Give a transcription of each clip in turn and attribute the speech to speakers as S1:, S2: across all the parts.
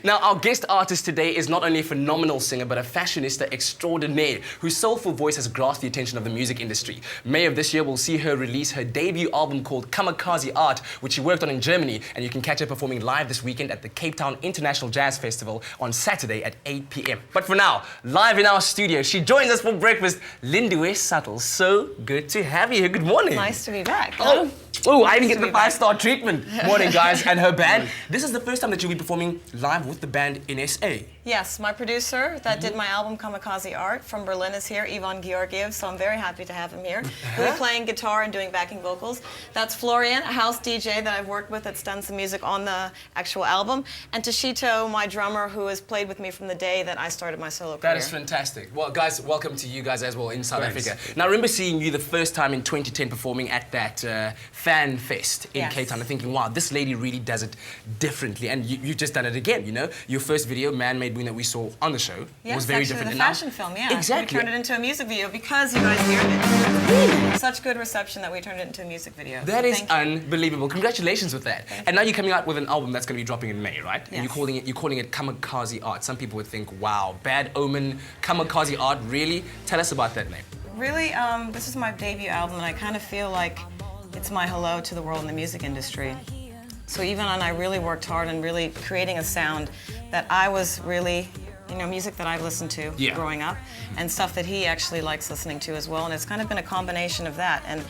S1: Now, our guest artist today is not only a phenomenal singer, but a fashionista extraordinaire whose soulful voice has grasped the attention of the music industry. May of this year will see her release her debut album called Kamikaze Art, which she worked on in Germany, and you can catch her performing live this weekend at the Cape Town International Jazz Festival on Saturday at 8 p.m. But for now, live in our studio, she joins us for breakfast, Lindiwe Suttle. So good to have you here. Good morning.
S2: Nice to be back.
S1: Oh, I didn't get the 5-star treatment. Morning, guys, and her band. This is the first time that you'll be performing live with the band in SA.
S2: Yes, my producer that did my album Kamikaze Art from Berlin is here, Ivan Georgiev, so I'm very happy to have him here. He'll be playing guitar and doing backing vocals. That's Florian, a house DJ that I've worked with that's done some music on the actual album. And Toshito, my drummer, who has played with me from the day that I started my solo career.
S1: That is fantastic. Well, guys, welcome to you guys as well in South Africa. Now, I remember seeing you the first time in 2010 performing at that Fan Fest in Cape Town and thinking, wow, this lady really does it differently. And you've just done it again, you know? Your first video, Man-Made Moon, that we saw on the show was very different.
S2: The fashion film, yeah.
S1: Exactly.
S2: We turned it into a music video because you guys heard it. Such good reception that we turned it into a music video.
S1: That is unbelievable. Congratulations with that. And now you're coming out with an album that's going to be dropping in May, right?
S2: Yes.
S1: And you're calling it Kamikaze Art. Some people would think, wow, bad omen, Kamikaze Art, really? Tell us about that name.
S2: Really, this is my debut album, and I kind of feel like it's my hello to the world in the music industry. So Ivan and I really worked hard on really creating a sound that I was really, you know, music that I've listened to growing up, and stuff that he actually likes listening to as well, and it's kind of been a combination of that. And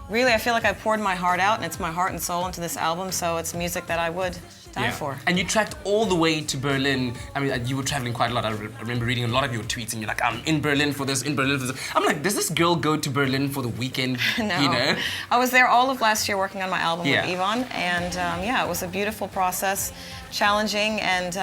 S2: really, I feel like I poured my heart out, and it's my heart and soul into this album, so it's music that I would die for.
S1: And you tracked all the way to Berlin. I mean, you were traveling quite a lot. I remember reading a lot of your tweets, and you're like, I'm in Berlin for this, in Berlin for this. I'm like, does this girl go to Berlin for the weekend?
S2: No.
S1: You know?
S2: I was there all of last year working on my album with Ivan, and yeah, it was a beautiful process, challenging, and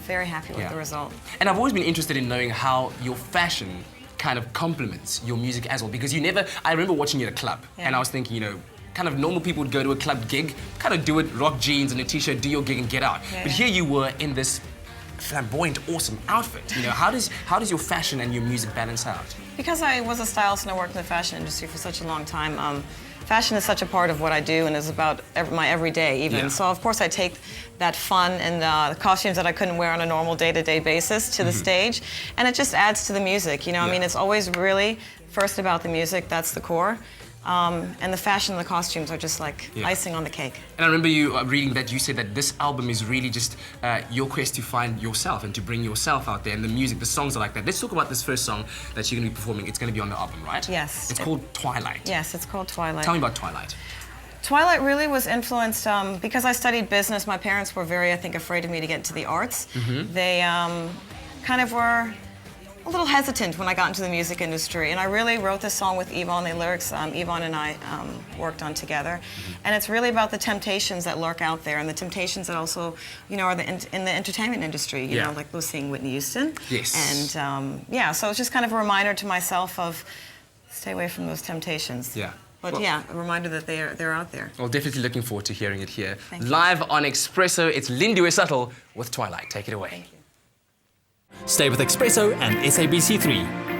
S2: very happy with the result.
S1: And I've always been interested in knowing how your fashion kind of complements your music as well, because I remember watching you at a club, and I was thinking, you know, kind of normal people would go to a club gig, kind of do it, rock jeans and a t-shirt, do your gig and get out. But here you were in this flamboyant, awesome outfit. You know, how does your fashion and your music balance out?
S2: Because I was a stylist and I worked in the fashion industry for such a long time, fashion is such a part of what I do and is about my everyday even. So of course I take that fun and the costumes that I couldn't wear on a normal day-to-day basis to the stage, and it just adds to the music. You know, I mean, it's always really first about the music, that's the core. And the fashion and the costumes are just like icing on the cake. And
S1: I remember you reading that you said that this album is really just your quest to find yourself and to bring yourself out there, and the music, the songs are like that. Let's talk about this first song that you're going to be performing. It's going to be on the album, right?
S2: Yes.
S1: It's called Twilight.
S2: Yes, it's called Twilight.
S1: Tell me about Twilight.
S2: Twilight really was influenced, because I studied business, my parents were very, I think, afraid of me to get into the arts. They kind of were a little hesitant when I got into the music industry, and I really wrote this song with Ivan. The lyrics Ivan and I worked on together, and it's really about the temptations that lurk out there, and the temptations that also, you know, are in the entertainment industry. You know, like was seeing Whitney Houston.
S1: Yes.
S2: And yeah, so it's just kind of a reminder to myself of stay away from those temptations.
S1: Yeah.
S2: But well, yeah, a reminder that they're out there.
S1: Well, definitely looking forward to hearing it here.
S2: Thank you.
S1: Live on Expresso, it's Lindiwe Suttle with Twilight. Take it away.
S3: Stay with Expresso and SABC3.